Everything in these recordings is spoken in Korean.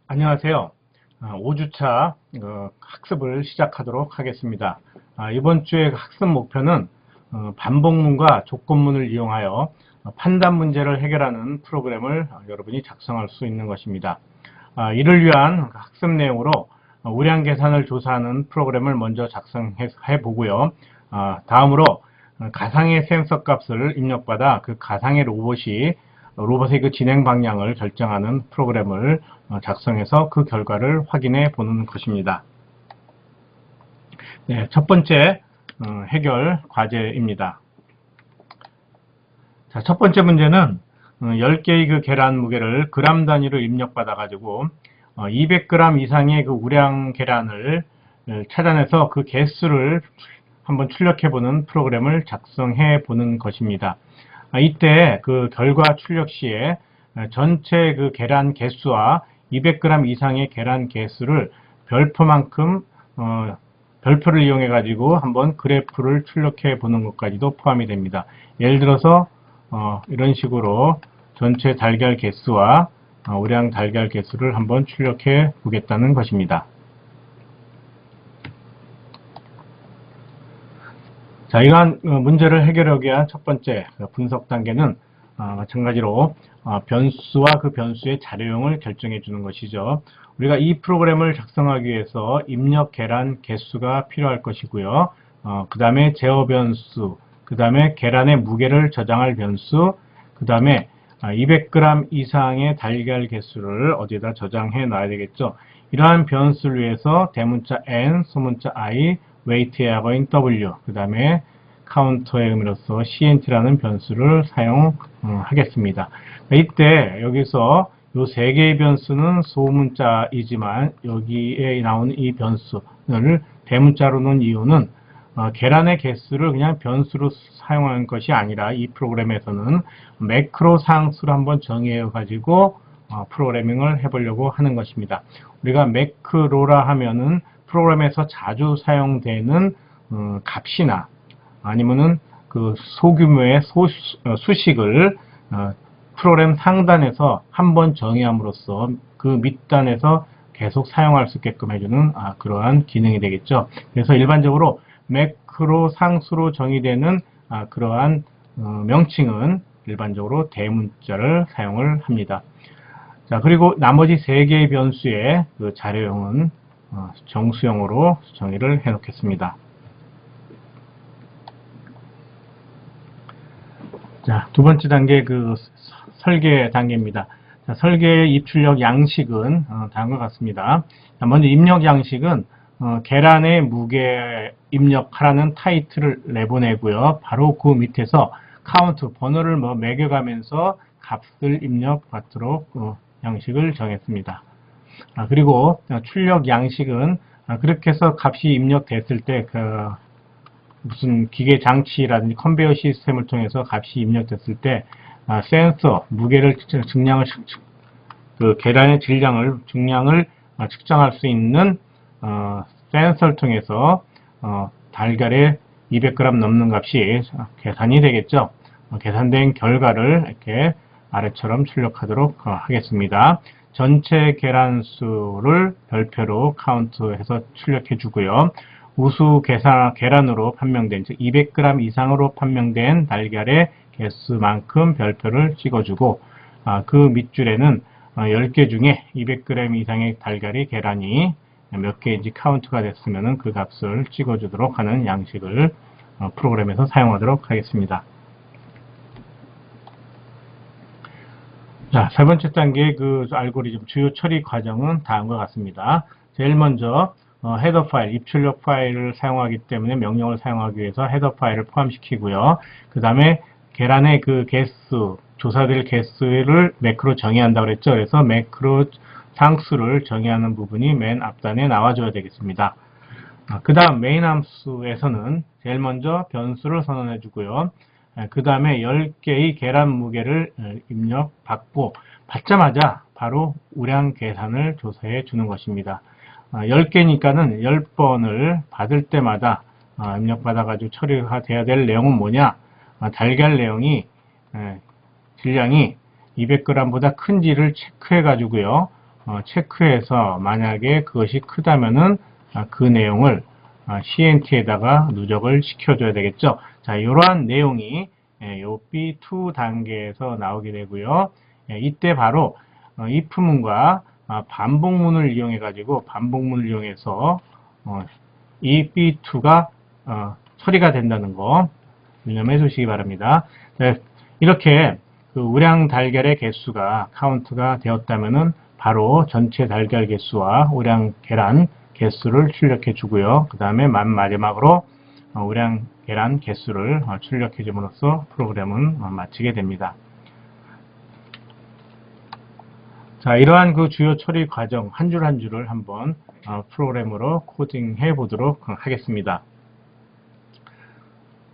안녕하세요. 5주차 학습을 시작하도록 하겠습니다. 이번 주의 학습 목표는 반복문과 조건문을 이용하여 판단 문제를 해결하는 프로그램을 여러분이 작성할 수 있는 것입니다. 이를 위한 학습 내용으로 우량 계산을 조사하는 프로그램을 먼저 작성해 보고요. 다음으로 가상의 센서 값을 입력받아 그 가상의 로봇의 그 진행 방향을 결정하는 프로그램을 작성해서 그 결과를 확인해 보는 것입니다. 네, 첫 번째 해결 과제입니다. 자, 첫 번째 문제는 10개의 그 계란 무게를 그람 단위로 입력받아 가지고 200g 이상의 그 우량 계란을 찾아내서 그 개수를 한번 출력해 보는 프로그램을 작성해 보는 것입니다. 이때 그 결과 출력 시에 전체 그 계란 개수와 200g 이상의 계란 개수를 별표만큼 별표를 이용해 가지고 한번 그래프를 출력해 보는 것까지도 포함이 됩니다. 예를 들어서 이런 식으로 전체 달걀 개수와 우량 달걀 개수를 한번 출력해 보겠다는 것입니다. 자, 이러한 문제를 해결하기 위한 첫 번째 분석 단계는 마찬가지로 변수와 그 변수의 자료형을 결정해 주는 것이죠. 우리가 이 프로그램을 작성하기 위해서 입력 계란 개수가 필요할 것이고요. 그 다음에 제어 변수, 그 다음에 계란의 무게를 저장할 변수, 그 다음에 200g 이상의 달걀 개수를 어디에다 저장해 놔야 되겠죠. 이러한 변수를 위해서 대문자 n, 소문자 i, weight의 약어인 w, 그 다음에 카운터의 의미로서 cnt라는 변수를 사용하겠습니다. 이때 여기서 이 세 개의 변수는 소문자이지만 여기에 나오는 이 변수를 대문자로 놓은 이유는 계란의 개수를 그냥 변수로 사용하는 것이 아니라 이 프로그램에서는 매크로 상수를 한번 정의해 가지고 프로그래밍을 해보려고 하는 것입니다. 우리가 매크로라 하면은 프로그램에서 자주 사용되는 값이나 아니면은 그 소규모의 수식을 프로그램 상단에서 한번 정의함으로써 그 밑단에서 계속 사용할 수 있게끔 해주는 그러한 기능이 되겠죠. 그래서 일반적으로 매크로 상수로 정의되는 그러한 명칭은 일반적으로 대문자를 사용을 합니다. 자, 그리고 나머지 세 개의 변수의 그 자료형은 정수형으로 정의를 해 놓겠습니다. 자, 두 번째 단계 그 설계 단계입니다. 자, 설계의 입출력 양식은 다음과 같습니다. 자, 먼저 입력 양식은 계란의 무게 입력하라는 타이틀을 내보내고요. 바로 그 밑에서 카운트 번호를 매겨가면서 값을 입력받도록 양식을 정했습니다. 그리고 출력 양식은 그렇게 해서 값이 입력됐을 때 무슨 기계 장치라든지 컨베이어 시스템을 통해서 값이 입력됐을 때 센서 무게를 증량을 그 계란의 중량을 측정할 수 있는 센서를 통해서 달걀의 200g 넘는 값이 계산이 되겠죠. 계산된 결과를 이렇게 아래처럼 출력하도록 하겠습니다. 전체 계란 수를 별표로 카운트해서 출력해 주고요. 우수 계란으로 판명된, 즉 200g 이상으로 판명된 달걀의 개수만큼 별표를 찍어주고 그 밑줄에는 10개 중에 200g 이상의 계란이 몇 개인지 카운트가 됐으면 그 값을 찍어주도록 하는 양식을 프로그램에서 사용하도록 하겠습니다. 자, 세 번째 단계의 그 알고리즘 주요 처리 과정은 다음과 같습니다. 제일 먼저 헤더 파일, 입출력 파일을 사용하기 때문에 명령을 사용하기 위해서 헤더 파일을 포함시키고요. 그 다음에 계란의 그 개수, 조사될 개수를 매크로 정의한다고 그랬죠. 그래서 매크로 상수를 정의하는 부분이 맨 앞단에 나와줘야 되겠습니다. 그 다음 메인 함수에서는 제일 먼저 변수를 선언해 주고요. 그 다음에 10개의 계란 무게를 입력받고 받자마자 바로 우량 계산을 조사해 주는 것입니다. 10개니까는 10번을 받을 때마다 입력받아가지고 처리가 돼야 될 내용은 뭐냐? 달걀 내용이 질량이 200g보다 큰지를 체크해 가지고요. 체크해서 만약에 그것이 크다면은 그 내용을 CNT에다가 누적을 시켜줘야 되겠죠. 자, 이러한 내용이 요 B2 단계에서 나오게 되고요. 이때 바로 if문과 반복문을 이용해 가지고 반복문을 이용해서 이 B2가 처리가 된다는 거 유념해 주시기 바랍니다. 네, 이렇게 그 우량 달걀의 개수가 카운트가 되었다면은 바로 전체 달걀 개수와 우량 계란 개수를 출력해 주고요. 그 다음에 마지막으로 우량 계란 개수를 출력해 줌으로써 프로그램은 마치게 됩니다. 자, 이러한 그 주요 처리 과정 한 줄 한 줄을 한번 프로그램으로 코딩해 보도록 하겠습니다.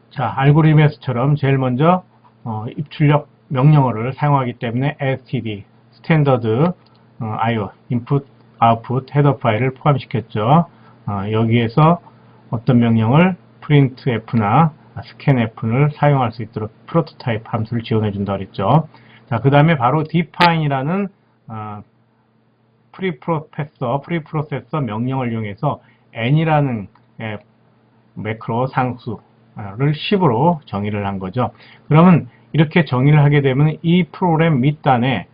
자, 알고리즘에서처럼 제일 먼저 입출력 명령어를 사용하기 때문에 std, 스탠더드 IO, 인풋, 아웃풋, 헤더 파일을 포함시켰죠. 여기에서 어떤 명령을 printf나 scanf를 사용할 수 있도록 프로토타입 함수를 지원해 준다 그랬죠. 자, 그 다음에 바로 define이라는 프리프로세서 명령을 이용해서 n이라는 매크로 상수를 10으로 정의를 한 거죠. 그러면 이렇게 정의를 하게 되면 이 프로그램 밑단에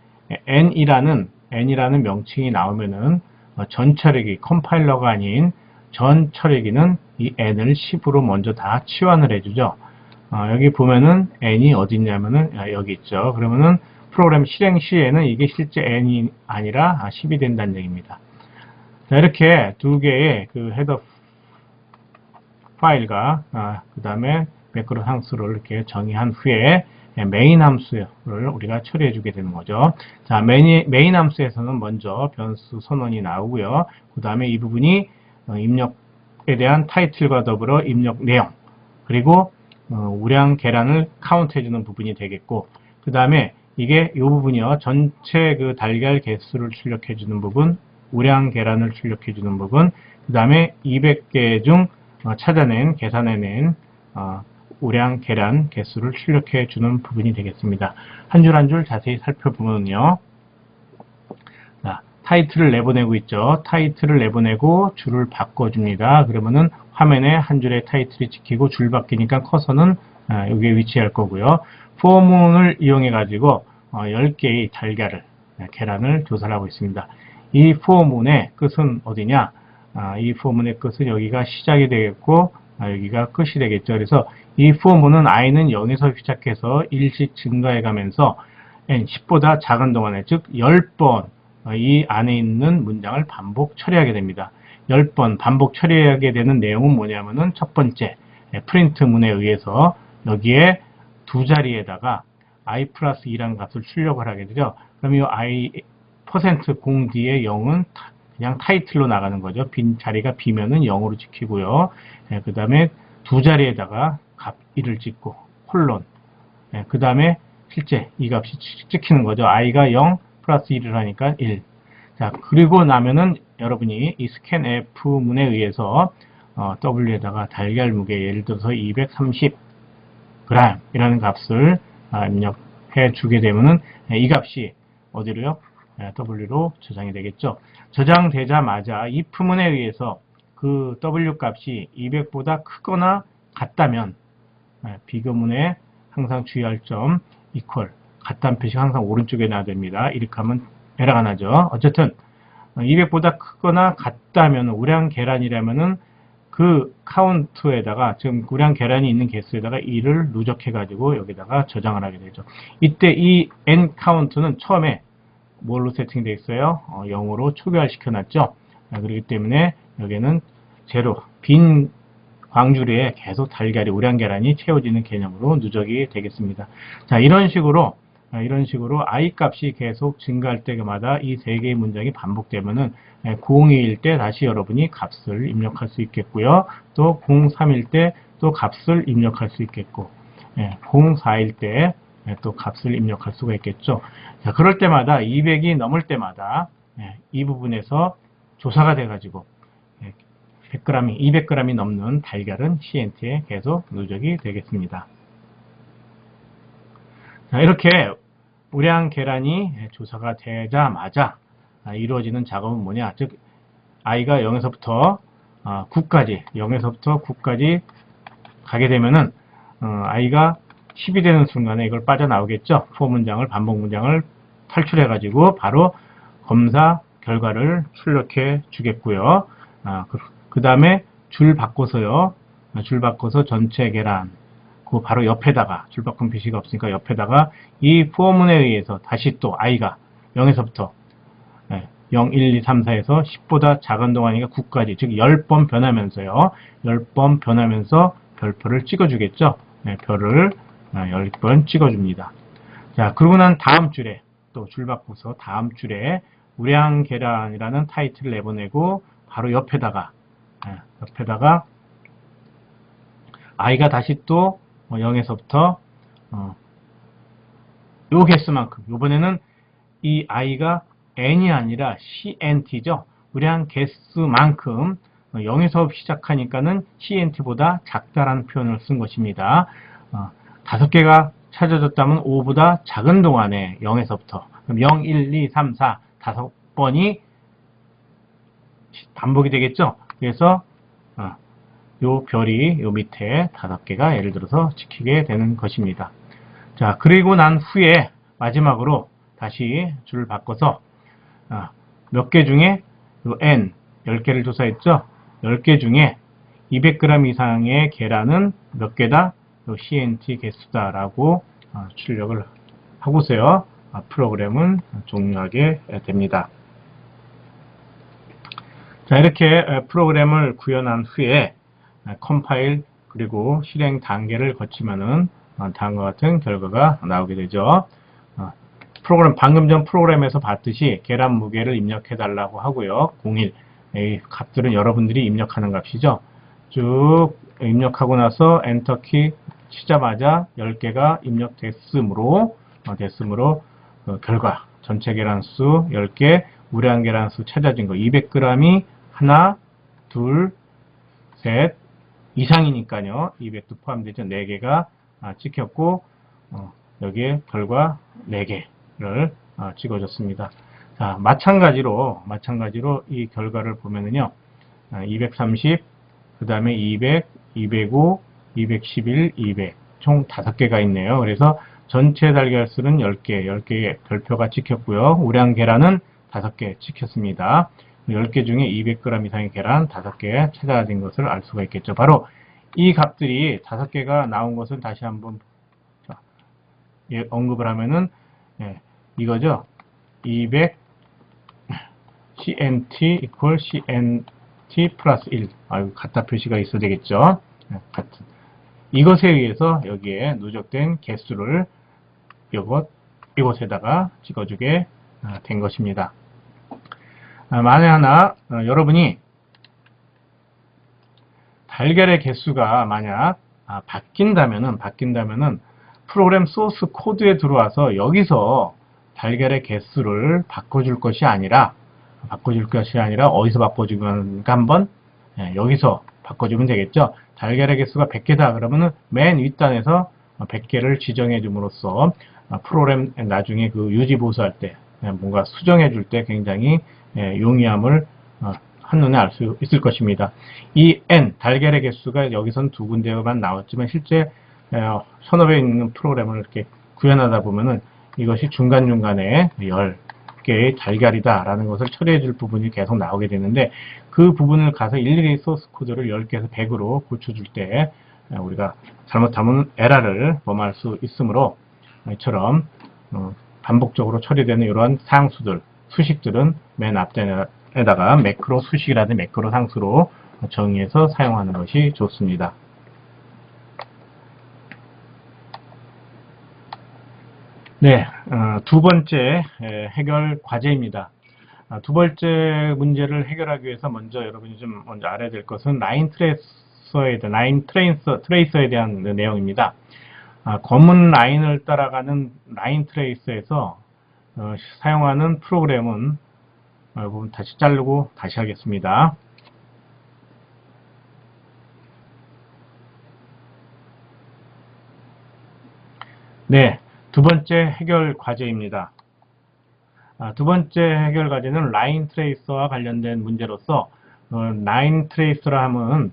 n이라는 명칭이 나오면은 전 처리기, 컴파일러가 아닌 전 처리기는 이 n을 10으로 먼저 다 치환을 해주죠. 여기 보면은 n이 어디 있냐면은 여기 있죠. 그러면은 프로그램 실행 시에는 이게 실제 n이 아니라 10이 된다는 얘기입니다. 자, 이렇게 두 개의 그 헤더 파일과 그 다음에 매크로 상수를 이렇게 정의한 후에 메인 함수를 우리가 처리해 주게 되는 거죠. 자, 메인 함수에서는 먼저 변수 선언이 나오고요. 그 다음에 이 부분이 입력에 대한 타이틀과 더불어 입력 내용, 그리고 우량 계란을 카운트 해주는 부분이 되겠고, 그 다음에 이게 이 부분이요. 전체 그 달걀 개수를 출력해 주는 부분, 우량 계란을 출력해 주는 부분, 그 다음에 200개 중 찾아낸, 계산해낸 우량 계란 개수를 출력해 주는 부분이 되겠습니다. 한 줄 한 줄 자세히 살펴보면요. 자, 타이틀을 내보내고 있죠. 타이틀을 내보내고 줄을 바꿔줍니다. 그러면은 화면에 한 줄의 타이틀이 찍히고 줄 바뀌니까 커서는 여기에 위치할 거고요. 포문을 이용해 가지고 10개의 달걀을, 계란을 조사를 하고 있습니다. 이 포문의 끝은 어디냐? 이 포문의 끝은 여기가 시작이 되겠고 여기가 끝이 되겠죠. 그래서 이 포문은 i는 0에서 시작해서 1씩 증가해 가면서 n 10보다 작은 동안에, 즉 10번 이 안에 있는 문장을 반복 처리하게 됩니다. 10번 반복 처리하게 되는 내용은 뭐냐면은 첫 번째 프린트 문에 의해서 여기에 두 자리에다가 i 플러스 2라는 값을 출력을 하게 되죠. 그럼 이 i %0 뒤에 0은 그냥 타이틀로 나가는 거죠. 빈 자리가 비면은 0으로 찍히고요. 그 다음에 두 자리에다가 값 1을 찍고 콜론. 그 다음에 실제 이 값이 찍히는 거죠. i가 0 플러스 1을 하니까 1. 자, 그리고 나면은 여러분이 이 scanf 문에 의해서 w에다가 달걀 무게 예를 들어서 230g 이라는 값을 입력해 주게 되면은 이 값이 어디로요? w로 저장이 되겠죠. 저장되자마자 if문에 의해서 그 w 값이 200보다 크거나 같다면 비교문에 항상 주의할 점 equal 같다는 표시가 항상 오른쪽에 놔야 됩니다. 이렇게 하면 에러가 나죠. 어쨌든 200보다 크거나 같다면 우량 계란이라면은 그 카운트에다가 지금 우량 계란이 있는 개수에다가 2를 누적해 가지고 여기다가 저장을 하게 되죠. 이때 이 n 카운트는 처음에 뭘로 세팅되어 있어요? 0으로 초기화 시켜놨죠. 그렇기 때문에 여기는 제로, 빈 광주리에 계속 달걀이, 우량 계란이 채워지는 개념으로 누적이 되겠습니다. 자, 이런 식으로 i 값이 계속 증가할 때마다 이 세 개의 문장이 반복되면은 02일 때 다시 여러분이 값을 입력할 수 있겠고요. 또 03일 때 또 값을 입력할 수 있겠고, 04일 때 또 값을 입력할 수가 있겠죠. 자, 그럴 때마다 200이 넘을 때마다 이 부분에서 조사가 돼가지고 100g이, 200g이 넘는 달걀은 CNT에 계속 누적이 되겠습니다. 자, 이렇게 우량 계란이 조사가 되자마자 이루어지는 작업은 뭐냐? 즉, i가 0에서부터 9까지, 0에서부터 9까지 가게 되면은, i가 10이 되는 순간에 이걸 빠져나오겠죠? for 문장을, 반복 문장을 탈출해가지고 바로 검사 결과를 출력해 주겠고요. 그 다음에 줄 바꿔서요. 줄 바꿔서 전체 계란, 그 바로 옆에다가, 줄 바꾼 표시가 없으니까 옆에다가 이 for 문에 의해서 다시 또 i가 0에서부터 0, 1, 2, 3, 4에서 10보다 작은 동안이가 9까지, 즉 10번 변하면서요. 10번 변하면서 별표를 찍어주겠죠. 별을 10번 찍어줍니다. 자, 그러고 난 다음 줄에, 또 줄 바꿔서 다음 줄에 우량 계란이라는 타이틀을 내보내고, 바로 옆에다가 i가 다시 또 0에서부터 요 개수만큼, 요번에는 이 i가 n이 아니라 CNT죠. 우량 개수만큼 0에서 시작하니까는 CNT보다 작다라는 표현을 쓴 것입니다. 5개가 찾아졌다면 5보다 작은 동안에 0에서부터, 그럼 0, 1, 2, 3, 4, 5번이 반복이 되겠죠. 그래서 요 별이 요 밑에 5개가 예를 들어서 찍히게 되는 것입니다. 자, 그리고 난 후에 마지막으로 다시 줄을 바꿔서 몇 개 중에 요 n 10개를 조사했죠. 10개 중에 200g 이상의 계란은 몇 개다? 요 CNT 개수다라고 출력을 하고서요. 프로그램은 종료하게 됩니다. 자, 이렇게 프로그램을 구현한 후에 컴파일 그리고 실행 단계를 거치면은 다음과 같은 결과가 나오게 되죠. 프로그램, 방금 전 프로그램에서 봤듯이 계란 무게를 입력해 달라고 하고요. 01, 이 값들은 여러분들이 입력하는 값이죠. 쭉 입력하고 나서 엔터키 치자마자 10개가 입력됐으므로 결과 전체 계란수 10개, 우량 계란수 찾아진 거 200g이 하나, 둘, 셋 이상이니까요. 200도 포함되죠. 4개가 찍혔고 여기에 결과 4개를 찍어줬습니다. 자, 마찬가지로 이 결과를 보면은요. 230, 그 다음에 200, 205, 211, 200 총 5개가 있네요. 그래서 전체 달걀 수는 10개의 별표가 찍혔고요. 우량 계란은 5개 찍혔습니다. 10개 중에 200g 이상의 계란 5개 찾아진 것을 알 수가 있겠죠. 바로 이 값들이 5개가 나온 것을 다시 한번 언급을 하면은 이거죠. 200 CNT equal CNT 플러스 1. 같다 표시가 있어야 되겠죠. 같은. 이것에 의해서 여기에 누적된 개수를 이곳에다가 찍어주게 된 것입니다. 만에 하나 여러분이 달걀의 개수가 만약 바뀐다면은 프로그램 소스 코드에 들어와서 여기서 달걀의 개수를 바꿔줄 것이 아니라 어디서 바꿔주면 한번 여기서 바꿔주면 되겠죠. 달걀의 개수가 100개다 그러면은 맨 윗단에서 100개를 지정해 줌으로써 프로그램 나중에 그 유지 보수할 때 뭔가 수정해 줄 때 굉장히 용이함을 한눈에 알 수 있을 것입니다. 이 n 달걀의 개수가 여기선 2군데만 나왔지만 실제 서너 개 있는 프로그램을 이렇게 구현하다 보면은 이것이 중간중간에 10개의 달걀이다 라는 것을 처리해 줄 부분이 계속 나오게 되는데, 그 부분을 가서 일일이 소스 코드를 10개에서 100으로 고쳐줄 때 우리가 잘못하면 에러를 범할 수 있으므로 이처럼 반복적으로 처리되는 이러한 상수들, 수식들은 맨 앞에다가 매크로 수식이라든지 매크로 상수로 정의해서 사용하는 것이 좋습니다. 네, 두 번째 해결 과제입니다. 두 번째 문제를 해결하기 위해서 여러분이 먼저 알아야 될 것은 라인 트레이서에 대한 내용입니다. 검은 라인을 따라가는 라인 트레이서에서 사용하는 프로그램은 부분 다시 자르고 다시 하겠습니다. 네, 두 번째 해결 과제입니다. 두 번째 해결 과제는 라인 트레이서와 관련된 문제로서 라인 트레이서라 하면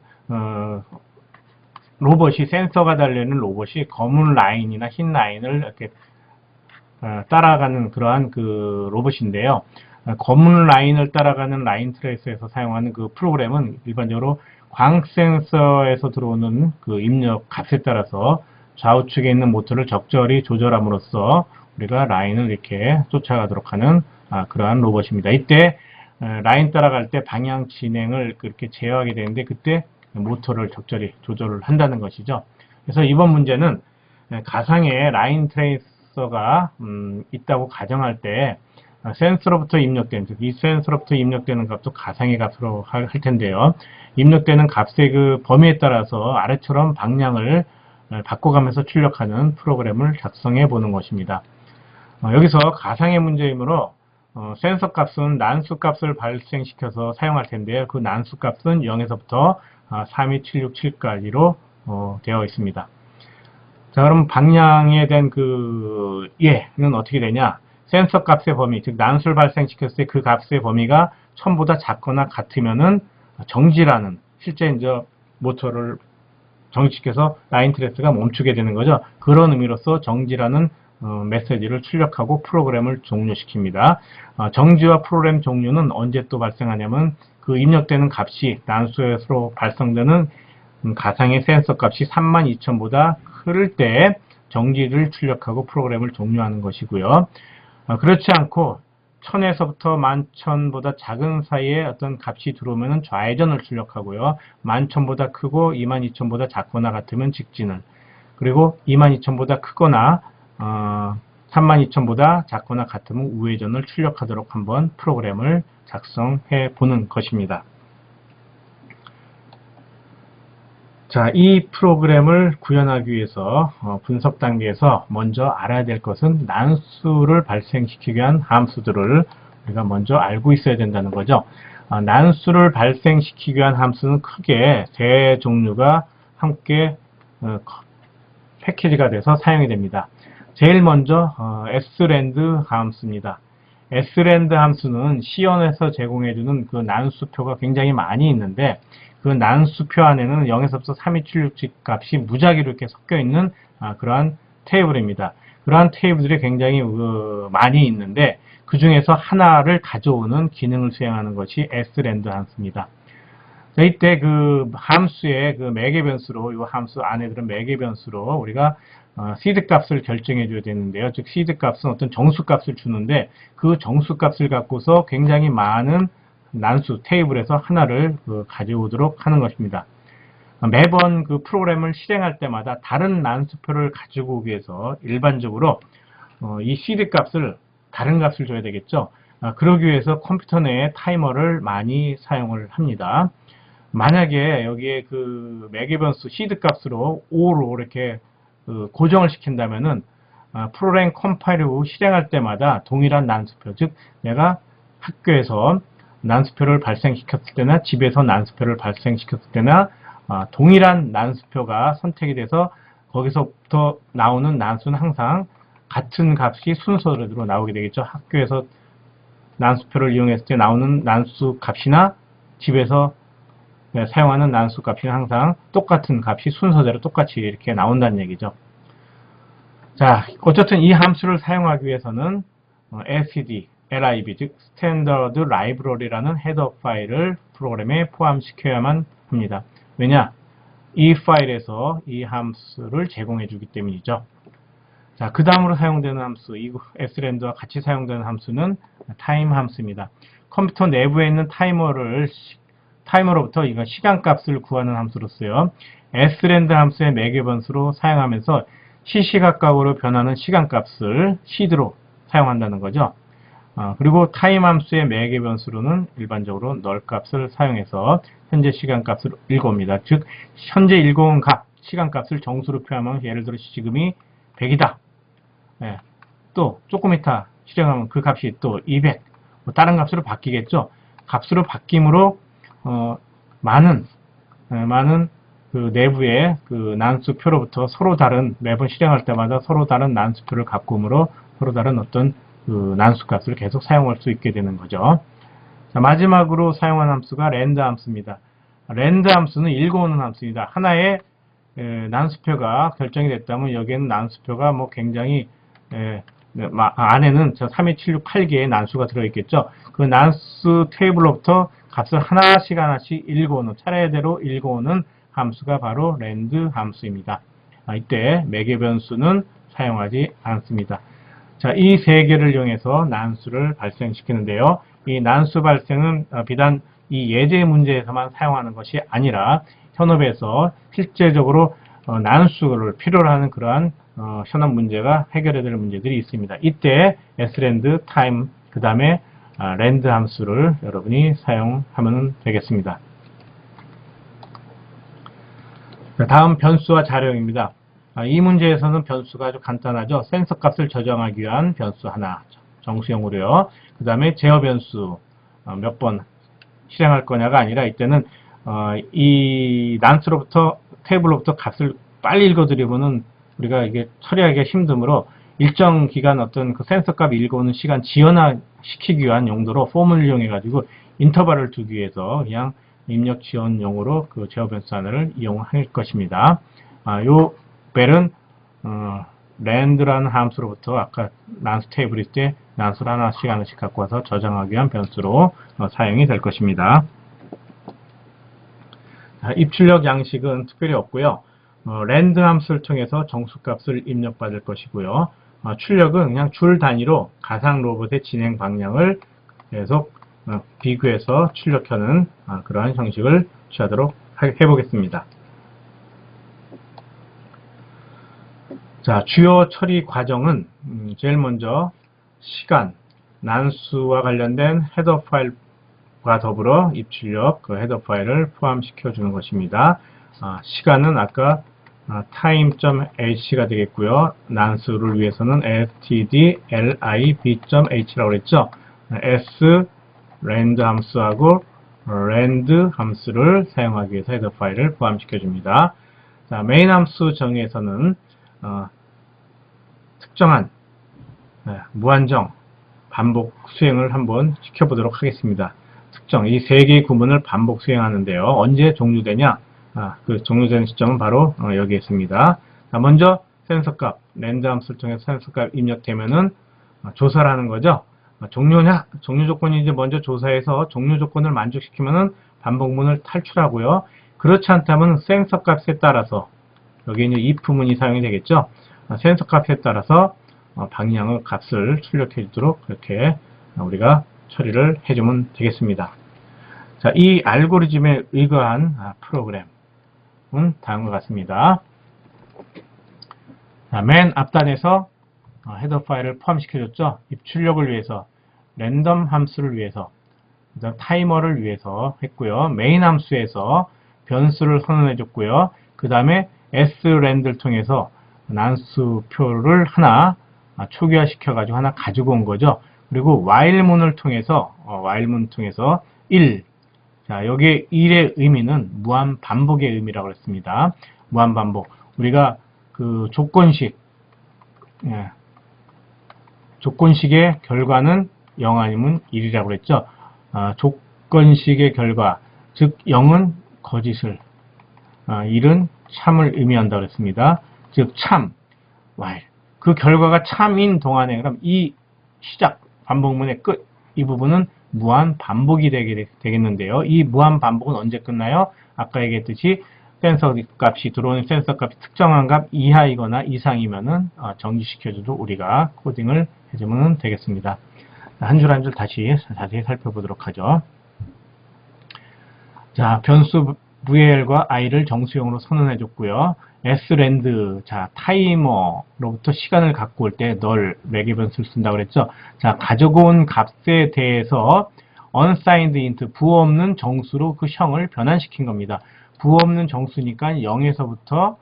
로봇이 센서가 달려있는 로봇이 검은 라인이나 흰 라인을 이렇게 따라가는 그러한 그 로봇인데요. 검은 라인을 따라가는 라인 트레이서에서 사용하는 그 프로그램은 일반적으로 광 센서에서 들어오는 그 입력 값에 따라서 좌우측에 있는 모터를 적절히 조절함으로써 우리가 라인을 이렇게 쫓아가도록 하는 그러한 로봇입니다. 이때 라인 따라갈 때 방향 진행을 그렇게 제어하게 되는데 그때 모터를 적절히 조절을 한다는 것이죠. 그래서 이번 문제는 가상의 라인 트레이서가 있다고 가정할 때 센서로부터 입력된, 즉 이 센서로부터 입력되는 값도 가상의 값으로 할 텐데요. 입력되는 값의 그 범위에 따라서 아래처럼 방향을 바꿔가면서 출력하는 프로그램을 작성해 보는 것입니다. 여기서 가상의 문제이므로 센서 값은 난수 값을 발생시켜서 사용할 텐데요. 그 난수 값은 0에서부터 32767까지로 되어 있습니다. 자, 그럼 방향에 대한 그 예는 어떻게 되냐? 센서 값의 범위, 즉 난수를 발생시켰을 때 그 값의 범위가 1000보다 작거나 같으면은 정지라는, 실제 이제 모터를 정지시켜서 라인 트레이서가 멈추게 되는 거죠. 그런 의미로서 정지라는 메시지를 출력하고 프로그램을 종료시킵니다. 정지와 프로그램 종료는 언제 또 발생하냐면 그 입력되는 값이 난수에서 발생되는 가상의 센서 값이 32,000보다 클 때 정지를 출력하고 프로그램을 종료하는 것이고요. 그렇지 않고 1000에서부터 11,000보다 작은 사이에 어떤 값이 들어오면 좌회전을 출력하고요. 11,000보다 크고 22,000보다 작거나 같으면 직진을, 그리고 22,000보다 크거나 32,000보다 작거나 같으면 우회전을 출력하도록 한번 프로그램을 작성해 보는 것입니다. 자, 이 프로그램을 구현하기 위해서 분석 단계에서 먼저 알아야 될 것은 난수를 발생시키기 위한 함수들을 우리가 먼저 알고 있어야 된다는 거죠. 난수를 발생시키기 위한 함수는 크게 세 종류가 함께 패키지가 돼서 사용이 됩니다. 제일 먼저 srand 함수입니다. srand 함수는 C원에서 제공해주는 그 난수표가 굉장히 많이 있는데 그 난수표 안에는 0에서부터 3276 값이 무작위로 이렇게 섞여 있는 그러한 테이블입니다. 그러한 테이블들이 굉장히 많이 있는데 그 중에서 하나를 가져오는 기능을 수행하는 것이 srand 함수입니다. 자, 이때 그 함수의 그 매개 변수로, 이 함수 안에 들은 매개 변수로 우리가 시드 값을 결정해 줘야 되는데요. 즉 시드 값은 어떤 정수 값을 주는데 그 정수 값을 갖고서 굉장히 많은 난수 테이블에서 하나를 가져오도록 하는 것입니다. 매번 그 프로그램을 실행할 때마다 다른 난수표를 가지고 오기 위해서 일반적으로 이 시드 값을 다른 값을 줘야 되겠죠. 그러기 위해서 컴퓨터 내에 타이머를 많이 사용을 합니다. 만약에 여기에 그 매개 변수 시드 값으로 5로 이렇게 고정을 시킨다면은 프로그램 컴파일 후 실행할 때마다 동일한 난수표, 즉 내가 학교에서 난수표를 발생시켰을 때나 집에서 난수표를 발생시켰을 때나 동일한 난수표가 선택이 돼서 거기서부터 나오는 난수는 항상 같은 값이 순서대로 나오게 되겠죠. 학교에서 난수표를 이용했을 때 나오는 난수 값이나 집에서 사용하는 난수 값이나 항상 똑같은 값이 순서대로 똑같이 이렇게 나온다는 얘기죠. 자, 어쨌든 이 함수를 사용하기 위해서는 std, lib, 즉 스탠더드 라이브러리라는 헤더 파일을 프로그램에 포함시켜야만 합니다. 왜냐? 이 파일에서 이 함수를 제공해 주기 때문이죠. 자, 그 다음으로 사용되는 함수, 이 srand와 같이 사용되는 함수는 타임 함수입니다. 컴퓨터 내부에 있는 타이머로부터 이거 시간값을 구하는 함수로서요. srand 함수의 매개 변수로 사용하면서 시시각각으로 변하는 시간값을 시드로 사용한다는 거죠. 그리고 타임 함수의 매개 변수로는 일반적으로 널 값을 사용해서 현재 시간 값을 읽어옵니다. 즉 현재 읽어온 값, 시간값을 정수로 표현하면 예를 들어 지금이 100이다. 예. 또 조금 이따 실행하면 그 값이 또 200, 뭐 다른 값으로 바뀌겠죠. 값으로 바뀜으로 많은 그 내부의 그 난수표로부터 서로 다른, 매번 실행할 때마다 서로 다른 난수표를 갖고 오므로 서로 다른 어떤 그 난수값을 계속 사용할 수 있게 되는 거죠. 자, 마지막으로 사용한 함수가 랜드 함수입니다. 랜드 함수는 읽어오는 함수입니다. 하나의 난수표가 결정이 됐다면 여기에는 난수표가 뭐 굉장히 안에는 3, 2, 7, 6, 8개의 난수가 들어있겠죠. 그 난수 테이블로부터 값을 하나씩 읽어오는, 차례대로 읽어오는 함수가 바로 랜드 함수입니다. 이때 매개 변수는 사용하지 않습니다. 자, 이 세 개를 이용해서 난수를 발생시키는데요. 이 난수 발생은 비단 이 예제 문제에서만 사용하는 것이 아니라 현업에서 실제적으로 난수를 필요로 하는 그러한 현업 문제가 해결해야 될 문제들이 있습니다. 이때 srand, time, 그 다음에 랜드 함수를 여러분이 사용하면 되겠습니다. 다음 변수와 자료입니다. 이 문제에서는 변수가 아주 간단하죠. 센서 값을 저장하기 위한 변수 하나, 정수형으로요. 그 다음에 제어 변수 몇 번 실행할 거냐가 아니라 이때는 이 난수로부터 테이블로부터 값을 빨리 읽어드리면은 우리가 이게 처리하기가 힘드므로 일정 기간 어떤 그 센서 값 읽어오는 시간 지연시키기 위한 용도로 폼을 이용해 가지고 인터벌을 두기 위해서 그냥 입력 지원용으로 그 제어 변수 하나를 이용할 것입니다. 요 벨은 랜드라는 함수로부터 아까 난수 테이블일 때 난수를 하나씩 갖고 와서 저장하기 위한 변수로 사용이 될 것입니다. 입출력 양식은 특별히 없고요. 랜드 함수를 통해서 정수값을 입력받을 것이고요. 출력은 그냥 줄 단위로 가상 로봇의 진행 방향을 계속 비교해서 출력하는 그러한 형식을 취하도록 해보겠습니다. 자, 주요 처리 과정은 제일 먼저 시간, 난수와 관련된 헤더 파일과 더불어 입출력 그 헤더 파일을 포함시켜 주는 것입니다. 시간은 아까 time.h가 되겠고요. 난수를 위해서는 stdlib.h라고 했죠. s rand 함수하고 rand 함수를 사용하기 위해서 헤더 파일을 포함시켜 줍니다. 자, main 함수 정의에서는 특정한 무한정 반복 수행을 한번 시켜보도록 하겠습니다. 특정 이 세 개의 구문을 반복 수행하는데요. 언제 종료되냐? 그 종료되는 시점은 바로 여기에 있습니다. 자, 먼저 센서값 랜드 함수를 통해서 센서값 입력되면은 조사를 하는 거죠. 종료냐? 종료 조건이 이제 먼저 조사해서 종료 조건을 만족시키면은 반복문을 탈출하고요. 그렇지 않다면 센서 값에 따라서 여기 이제 if 문이 사용이 되겠죠. 센서 값에 따라서 방향의 값을 출력해 주도록 이렇게 우리가 처리를 해주면 되겠습니다. 자, 이 알고리즘에 의거한 프로그램은 다음과 같습니다. 자, 맨 앞단에서 헤더 파일을 포함시켜줬죠. 입출력을 위해서, 랜덤 함수를 위해서, 타이머를 위해서 했고요. 메인 함수에서 변수를 선언해줬고요. 그 다음에 srand를 통해서 난수표를 하나 초기화시켜가지고 하나 가지고 온 거죠. 그리고 while문을 통해서 1. 자, 여기 1의 의미는 무한 반복의 의미라고 했습니다. 무한 반복. 우리가 그 조건식의 결과는 0 아니면 1이라고 그랬죠. 조건식의 결과, 즉 0은 거짓을, 1은 참을 의미한다고 그랬습니다. 즉 참, while. 그 결과가 참인 동안에 그럼 이 시작 반복문의 끝, 이 부분은 무한 반복이 되겠는데요. 이 무한 반복은 언제 끝나요? 아까 얘기했듯이 센서 값이 들어오는 센서 값이 특정한 값 이하이거나 이상이면은 정지시켜줘도 우리가 코딩을 해주면 되겠습니다. 한 줄 한 줄 다시 자세히 살펴보도록 하죠. 자, 변수 val과 i를 정수형으로 선언해 줬고요. srand, 자, 타이머로부터 시간을 갖고 올 때 널 매개 변수를 쓴다고 그랬죠. 자, 가지고 온 값에 대해서 unsigned int, 부호 없는 정수로 그 형을 변환시킨 겁니다. 부호 없는 정수니까 0에서부터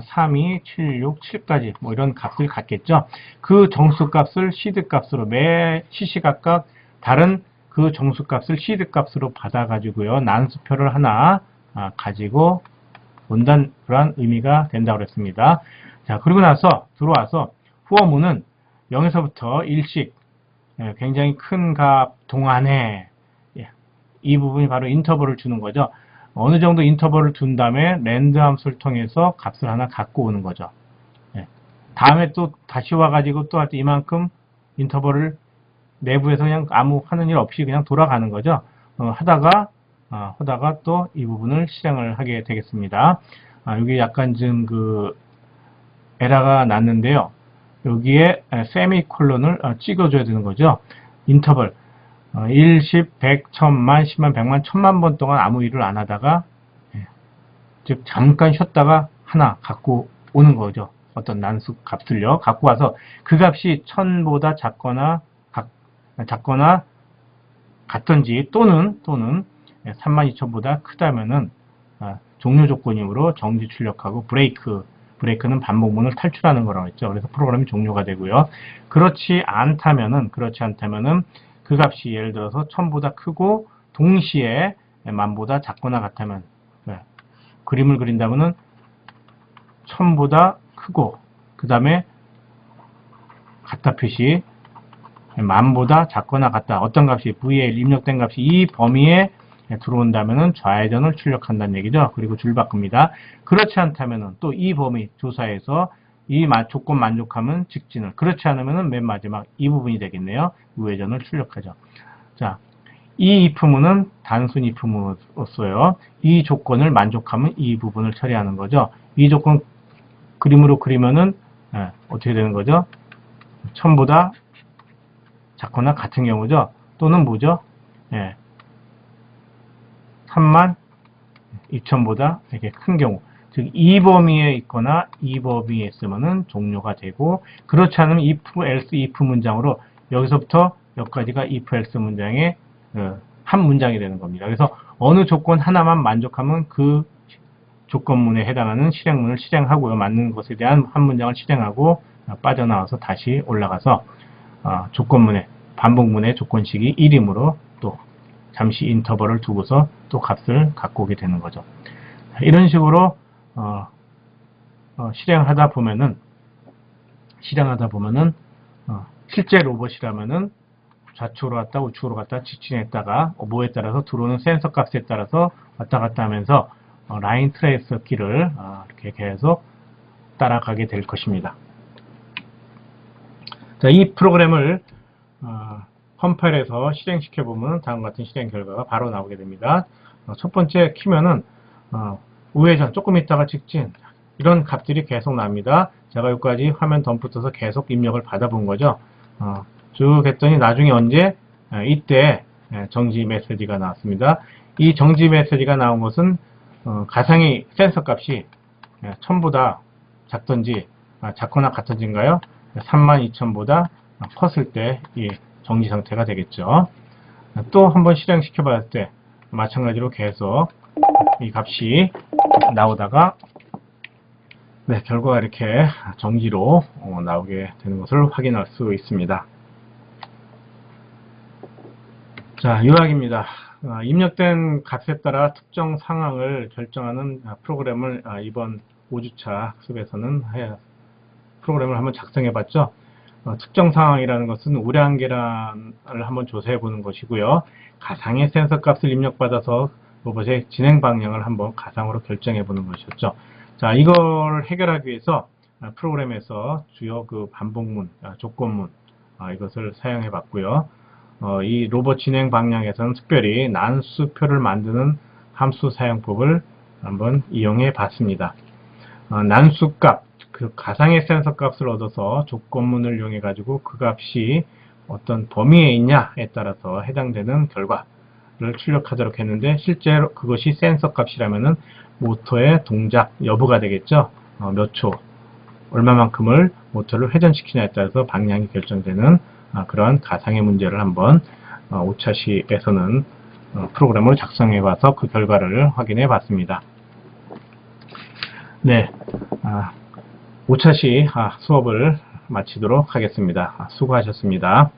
32, 76, 7까지 뭐 이런 값을 갖겠죠. 그 정수값을 시드값으로 매 시시각각 다른 그 정수값을 시드값으로 받아가지고요. 난수표를 하나 가지고 온다는 그런 의미가 된다고 그랬습니다. 자, 그리고 나서 들어와서 후어문은 0에서부터 일씩 굉장히 큰 값 동안에 이 부분이 바로 인터벌을 주는 거죠. 어느 정도 인터벌을 둔 다음에 랜드 함수를 통해서 값을 하나 갖고 오는 거죠. 다음에 또 다시 와가지고 또 할 때 이만큼 인터벌을 내부에서 그냥 아무 하는 일 없이 그냥 돌아가는 거죠. 하다가 또 이 부분을 실행을 하게 되겠습니다. 여기 약간 좀 그 에러가 났는데요. 여기에 세미콜론을 찍어줘야 되는 거죠. 인터벌 1, 10, 100, 1000만, 10만, 100만, 1000만 번 동안 아무 일을 안 하다가 즉 잠깐 쉬었다가 하나 갖고 오는 거죠. 어떤 난수 값을요. 갖고 와서 그 값이 1000보다 작거나 같던지 또는 32000보다 크다면은 종료 조건이므로 정지 출력하고 브레이크는 반복문을 탈출하는 거라고 했죠. 그래서 프로그램이 종료가 되고요. 그렇지 않다면은 그 값이 예를 들어서 1000보다 크고 동시에 만보다 작거나 같다면 그림을 그린다면은 1000보다 크고 그 다음에 같다 표시 만보다 작거나 같다 어떤 값이 VL 입력된 값이 이 범위에 들어온다면은 좌회전을 출력한다는 얘기죠. 그리고 줄 바꿉니다. 그렇지 않다면은 또 이 범위 조사에서 이 조건 만족하면 직진을, 그렇지 않으면은 맨 마지막 이 부분이 되겠네요. 우회전을 출력하죠. 자, 이 if문은 단순 if문으로써요. 이 조건을 만족하면 이 부분을 처리하는 거죠. 이 조건 그림으로 그리면은 어떻게 되는 거죠? 1000보다 작거나 같은 경우죠. 또는 뭐죠? 32000보다 이렇게 큰 경우, 즉 이 범위에 있거나 이 범위에 있으면은 종료가 되고, 그렇지 않으면 if, else, if 문장으로 여기서부터 여기까지가 if, else 문장의 한 문장이 되는 겁니다. 그래서 어느 조건 하나만 만족하면 그 조건문에 해당하는 실행문을 실행하고요. 맞는 것에 대한 한 문장을 실행하고 빠져나와서 다시 올라가서 조건문의 반복문의 조건식이 1이므로 또 잠시 인터벌을 두고서 또 값을 갖고 오게 되는 거죠. 이런 식으로 실행하다 보면은 실제 로봇이라면은 좌측으로 갔다 우측으로 갔다 직진했다가 뭐에 따라서 들어오는 센서 값에 따라서 왔다 갔다 하면서 라인 트레이서 길을 이렇게 계속 따라가게 될 것입니다. 자, 이 프로그램을 컴파일해서 실행시켜 보면 다음과 같은 실행 결과가 바로 나오게 됩니다. 첫 번째 키면은 우회전, 조금 있다가 직진, 이런 값들이 계속 납니다. 제가 여기까지 화면 덤프 떠서 계속 입력을 받아본 거죠. 쭉 했더니 나중에 언제 이때 정지 메시지가 나왔습니다. 이 정지 메시지가 나온 것은 가상의 센서 값이 1000보다 작던지 작거나 같은지인가요? 32000보다 컸을 때 이 정지 상태가 되겠죠. 또 한번 실행시켜 봤을 때 마찬가지로 계속 이 값이 나오다가 결과가 이렇게 정지로 나오게 되는 것을 확인할 수 있습니다. 자, 요약입니다. 입력된 값에 따라 특정 상황을 결정하는 프로그램을 이번 5주차 학습에서는 프로그램을 한번 작성해 봤죠. 특정 상황이라는 것은 우량 계란을 한번 조사해 보는 것이고요. 가상의 센서 값을 입력받아서 로봇의 진행 방향을 한번 가상으로 결정해 보는 것이었죠. 자, 이걸 해결하기 위해서 프로그램에서 주요 그 반복문, 조건문 이것을 사용해 봤고요. 이 로봇 진행 방향에서는 특별히 난수표를 만드는 함수 사용법을 한번 이용해 봤습니다. 난수값, 그 가상의 센서 값을 얻어서 조건문을 이용해 가지고 그 값이 어떤 범위에 있냐에 따라서 해당되는 결과를 출력하도록 했는데, 실제로 그것이 센서 값이라면은 모터의 동작 여부가 되겠죠. 몇 초, 얼마만큼을 모터를 회전시키냐에 따라서 방향이 결정되는 그러한 가상의 문제를 한번 5차 시에서는 프로그램을 작성해 봐서 그 결과를 확인해 봤습니다. 네, 5차시 수업을 마치도록 하겠습니다. 수고하셨습니다.